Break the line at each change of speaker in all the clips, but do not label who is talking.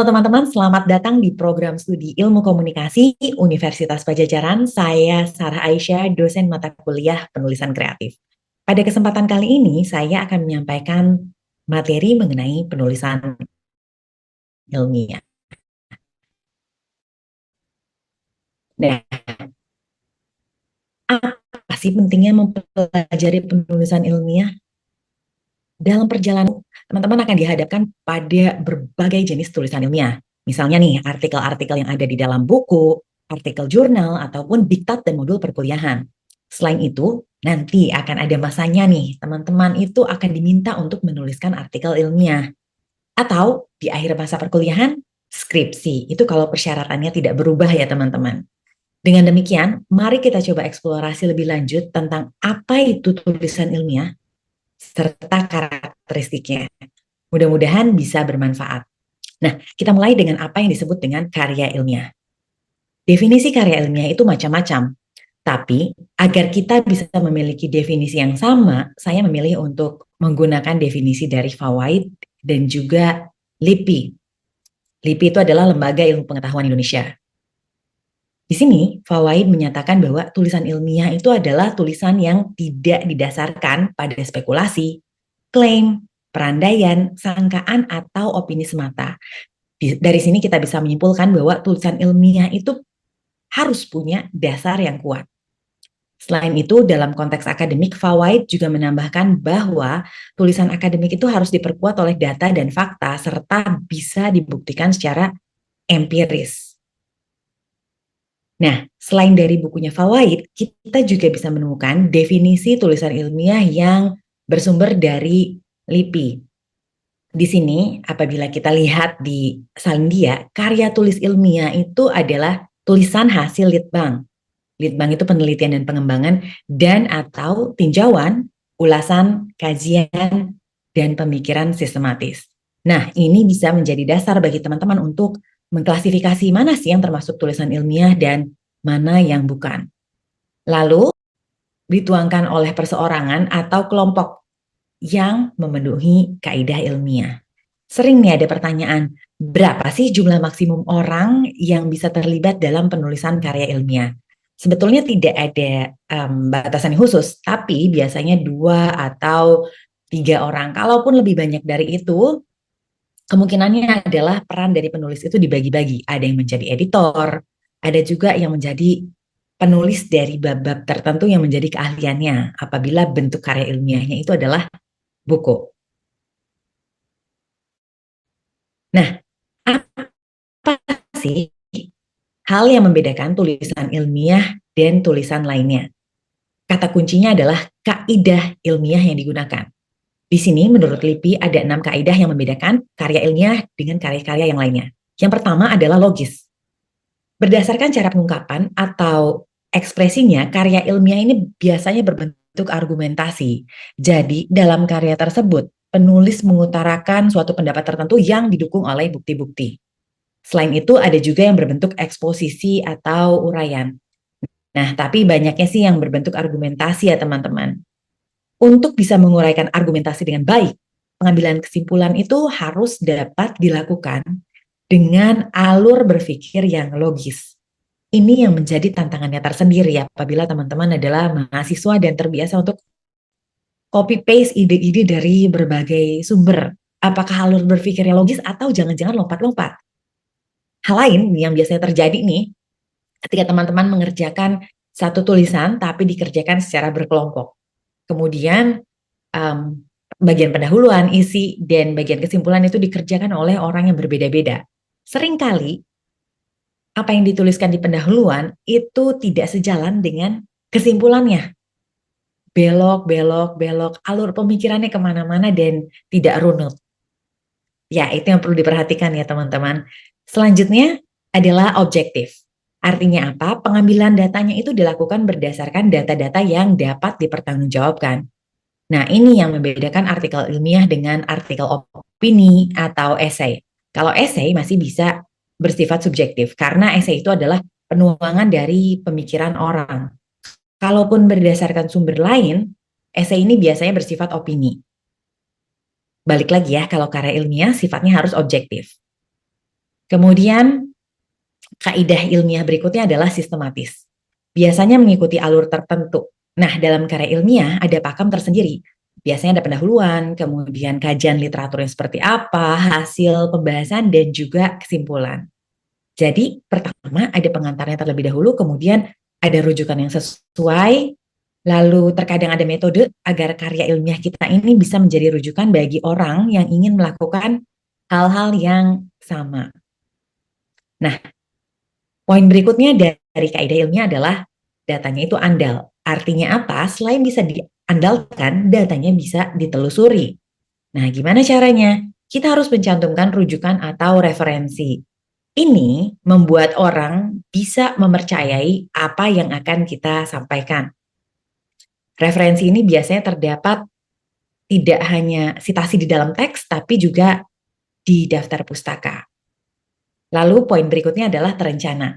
Halo teman-teman, selamat datang di program studi Ilmu Komunikasi Universitas Pajajaran. Saya Sarah Aisyah, dosen mata kuliah penulisan kreatif. Pada kesempatan kali ini, saya akan menyampaikan materi mengenai penulisan ilmiah. Nah, apa sih pentingnya mempelajari penulisan ilmiah? Dalam perjalanan, teman-teman akan dihadapkan pada berbagai jenis tulisan ilmiah. Misalnya nih, artikel-artikel yang ada di dalam buku, artikel jurnal, ataupun diktat dan modul perkuliahan. Selain itu, nanti akan ada masanya nih, teman-teman itu akan diminta untuk menuliskan artikel ilmiah. Atau di akhir masa perkuliahan, skripsi. Itu kalau persyaratannya tidak berubah ya teman-teman. Dengan demikian, mari kita coba eksplorasi lebih lanjut tentang apa itu tulisan ilmiah, serta karakteristiknya. Mudah-mudahan bisa bermanfaat. Nah, kita mulai dengan apa yang disebut dengan karya ilmiah. Definisi karya ilmiah itu macam-macam, tapi agar kita bisa memiliki definisi yang sama, saya memilih untuk menggunakan definisi dari Fawaid dan juga LIPI. LIPI itu adalah Lembaga Ilmu Pengetahuan Indonesia. Di sini, Fawaid menyatakan bahwa tulisan ilmiah itu adalah tulisan yang tidak didasarkan pada spekulasi, klaim, perandaian, sangkaan, atau opini semata. Dari sini kita bisa menyimpulkan bahwa tulisan ilmiah itu harus punya dasar yang kuat. Selain itu, dalam konteks akademik, Fawaid juga menambahkan bahwa tulisan akademik itu harus diperkuat oleh data dan fakta, serta bisa dibuktikan secara empiris. Nah, selain dari bukunya Fawaid, kita juga bisa menemukan definisi tulisan ilmiah yang bersumber dari LIPI. Di sini, apabila kita lihat di Salindia, karya tulis ilmiah itu adalah tulisan hasil litbang. Litbang itu penelitian dan pengembangan dan atau tinjauan, ulasan, kajian, dan pemikiran sistematis. Nah, ini bisa menjadi dasar bagi teman-teman untuk mengklasifikasi mana sih yang termasuk tulisan ilmiah dan mana yang bukan. Lalu dituangkan oleh perseorangan atau kelompok yang memenuhi kaidah ilmiah. Sering nih ada pertanyaan, berapa sih jumlah maksimum orang yang bisa terlibat dalam penulisan karya ilmiah? Sebetulnya tidak ada batasan khusus, tapi biasanya 2 atau 3 orang. Kalaupun lebih banyak dari itu, kemungkinannya adalah peran dari penulis itu dibagi-bagi. Ada yang menjadi editor, ada juga yang menjadi penulis dari bab-bab tertentu yang menjadi keahliannya apabila bentuk karya ilmiahnya itu adalah buku. Nah, apa sih hal yang membedakan tulisan ilmiah dan tulisan lainnya? Kata kuncinya adalah kaidah ilmiah yang digunakan. Di sini menurut LIPI ada 6 kaidah yang membedakan karya ilmiah dengan karya-karya yang lainnya. Yang pertama adalah logis. Berdasarkan cara pengungkapan atau ekspresinya, karya ilmiah ini biasanya berbentuk argumentasi. Jadi, dalam karya tersebut, penulis mengutarakan suatu pendapat tertentu yang didukung oleh bukti-bukti. Selain itu, ada juga yang berbentuk eksposisi atau uraian. Nah, tapi banyaknya sih yang berbentuk argumentasi ya teman-teman. Untuk bisa menguraikan argumentasi dengan baik, pengambilan kesimpulan itu harus dapat dilakukan dengan alur berpikir yang logis. Ini yang menjadi tantangannya tersendiri apabila teman-teman adalah mahasiswa dan terbiasa untuk copy paste ide-ide dari berbagai sumber. Apakah alur berpikirnya logis atau jangan-jangan lompat-lompat? Hal lain yang biasanya terjadi nih, ketika teman-teman mengerjakan satu tulisan tapi dikerjakan secara berkelompok. Kemudian bagian pendahuluan, isi, dan bagian kesimpulan itu dikerjakan oleh orang yang berbeda-beda. Seringkali apa yang dituliskan di pendahuluan itu tidak sejalan dengan kesimpulannya. Belok, belok, belok, alur pemikirannya kemana-mana dan tidak runut. Ya, itu yang perlu diperhatikan ya teman-teman. Selanjutnya adalah objektif. Artinya apa? Pengambilan datanya itu dilakukan berdasarkan data-data yang dapat dipertanggungjawabkan. Nah, ini yang membedakan artikel ilmiah dengan artikel opini atau esai. Kalau esai masih bisa bersifat subjektif, karena esai itu adalah penuangan dari pemikiran orang. Kalaupun berdasarkan sumber lain, esai ini biasanya bersifat opini. Balik lagi ya, kalau karya ilmiah sifatnya harus objektif. Kemudian kaidah ilmiah berikutnya adalah sistematis. Biasanya mengikuti alur tertentu. Nah, dalam karya ilmiah ada pakem tersendiri. Biasanya ada pendahuluan, kemudian kajian literaturnya seperti apa, hasil pembahasan, dan juga kesimpulan. Jadi, pertama ada pengantarnya terlebih dahulu, kemudian ada rujukan yang sesuai, lalu terkadang ada metode agar karya ilmiah kita ini bisa menjadi rujukan bagi orang yang ingin melakukan hal-hal yang sama. Nah, poin berikutnya dari kaidah ilmiah adalah datanya itu andal. Artinya apa? Selain bisa diandalkan, datanya bisa ditelusuri. Nah, gimana caranya? Kita harus mencantumkan rujukan atau referensi. Ini membuat orang bisa mempercayai apa yang akan kita sampaikan. Referensi ini biasanya terdapat tidak hanya citasi di dalam teks, tapi juga di daftar pustaka. Lalu poin berikutnya adalah terencana.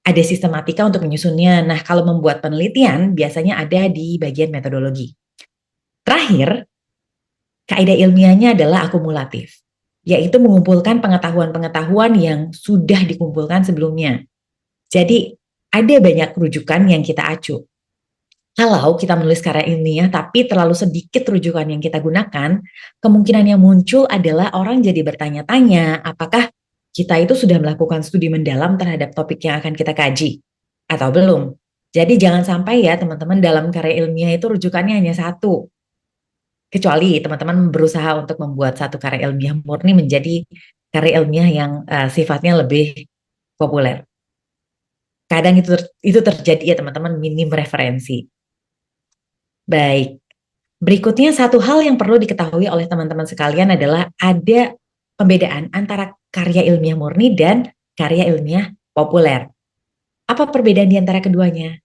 Ada sistematika untuk menyusunnya. Nah, kalau membuat penelitian biasanya ada di bagian metodologi. Terakhir, kaidah ilmiahnya adalah akumulatif, yaitu mengumpulkan pengetahuan-pengetahuan yang sudah dikumpulkan sebelumnya. Jadi, ada banyak rujukan yang kita acu. Kalau kita menulis karya ilmiah tapi terlalu sedikit rujukan yang kita gunakan, kemungkinan yang muncul adalah orang jadi bertanya-tanya apakah kita itu sudah melakukan studi mendalam terhadap topik yang akan kita kaji atau belum. Jadi jangan sampai ya teman-teman dalam karya ilmiah itu rujukannya hanya satu. Kecuali teman-teman berusaha untuk membuat satu karya ilmiah murni menjadi karya ilmiah yang sifatnya lebih populer. Kadang itu terjadi ya teman-teman, minim referensi. Baik, berikutnya satu hal yang perlu diketahui oleh teman-teman sekalian adalah ada pembedaan antara karya ilmiah murni dan karya ilmiah populer. Apa perbedaan di antara keduanya?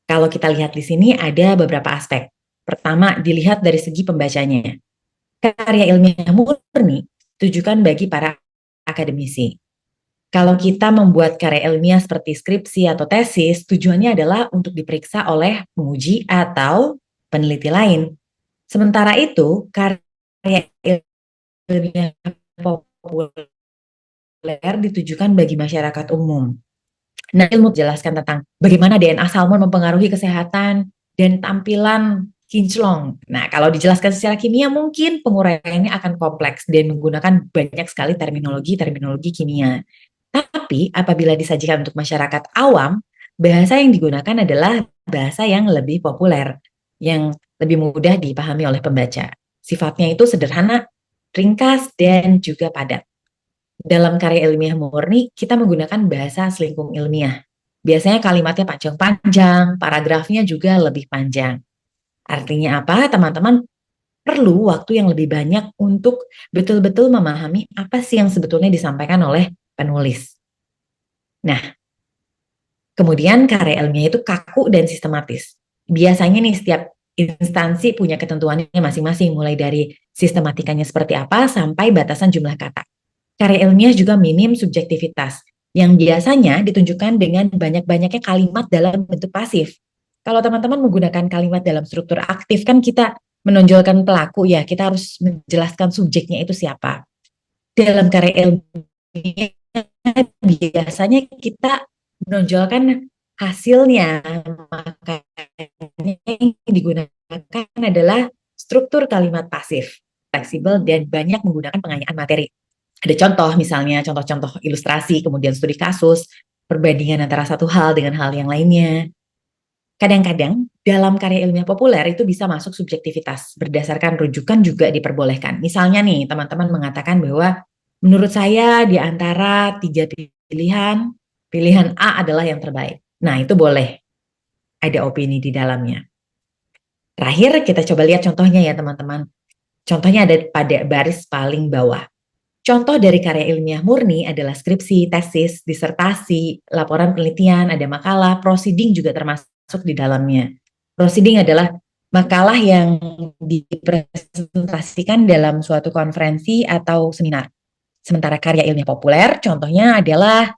Kalau kita lihat di sini ada beberapa aspek. Pertama, dilihat dari segi pembacanya. Karya ilmiah murni ditujukan bagi para akademisi. Kalau kita membuat karya ilmiah seperti skripsi atau tesis, tujuannya adalah untuk diperiksa oleh penguji atau peneliti lain. Sementara itu, karya ilmiah populer ditujukan bagi masyarakat umum. Nah, ilmu menjelaskan tentang bagaimana DNA salmon mempengaruhi kesehatan dan tampilan kinclong. Nah, kalau dijelaskan secara kimia mungkin penguraiannya akan kompleks dan menggunakan banyak sekali terminologi kimia. Tapi apabila disajikan untuk masyarakat awam, bahasa yang digunakan adalah bahasa yang lebih populer, yang lebih mudah dipahami oleh pembaca. Sifatnya itu sederhana, ringkas, dan juga padat. Dalam karya ilmiah murni, kita menggunakan bahasa selingkung ilmiah. Biasanya kalimatnya panjang-panjang, paragrafnya juga lebih panjang. Artinya apa? Teman-teman perlu waktu yang lebih banyak untuk betul-betul memahami apa sih yang sebetulnya disampaikan oleh penulis. Nah, kemudian karya ilmiah itu kaku dan sistematis. Biasanya nih setiap instansi punya ketentuannya masing-masing, mulai dari sistematikanya seperti apa sampai batasan jumlah kata. Karya ilmiah juga minim subjektivitas, yang biasanya ditunjukkan dengan banyak-banyaknya kalimat dalam bentuk pasif. Kalau teman-teman menggunakan kalimat dalam struktur aktif, kan kita menonjolkan pelaku ya, kita harus menjelaskan subjeknya itu siapa. Dalam karya ilmiah, biasanya kita menonjolkan hasilnya, makanya yang digunakan adalah struktur kalimat pasif, fleksibel, dan banyak menggunakan pengayaan materi. Ada contoh misalnya, contoh-contoh ilustrasi, kemudian studi kasus, perbandingan antara satu hal dengan hal yang lainnya. Kadang-kadang dalam karya ilmiah populer itu bisa masuk subjektivitas, berdasarkan rujukan juga diperbolehkan. Misalnya nih, teman-teman mengatakan bahwa menurut saya di antara 3 pilihan, pilihan A adalah yang terbaik. Nah, itu boleh ada opini di dalamnya. Terakhir, kita coba lihat contohnya ya teman-teman. Contohnya ada pada baris paling bawah. Contoh dari karya ilmiah murni adalah skripsi, tesis, disertasi, laporan penelitian, ada makalah, proceeding juga termasuk di dalamnya. Proceeding adalah makalah yang dipresentasikan dalam suatu konferensi atau seminar. Sementara karya ilmiah populer, contohnya adalah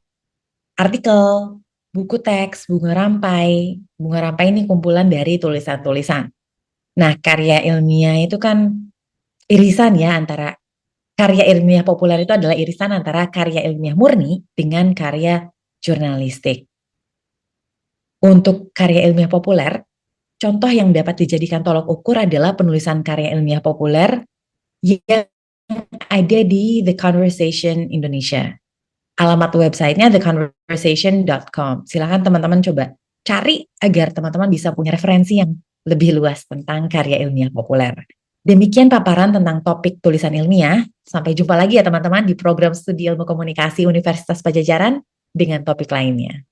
artikel, buku teks, bunga rampai. Bunga rampai ini kumpulan dari tulisan-tulisan. Nah, karya ilmiah itu kan irisan ya antara karya ilmiah populer itu adalah irisan antara karya ilmiah murni dengan karya jurnalistik. Untuk karya ilmiah populer, contoh yang dapat dijadikan tolok ukur adalah penulisan karya ilmiah populer yang ada di The Conversation Indonesia. Alamat websitenya theconversation.com. Silakan teman-teman coba cari agar teman-teman bisa punya referensi yang lebih luas tentang karya ilmiah populer. Demikian paparan tentang topik tulisan ilmiah. Sampai jumpa lagi ya teman-teman di program studi ilmu komunikasi Universitas Padjadjaran dengan topik lainnya.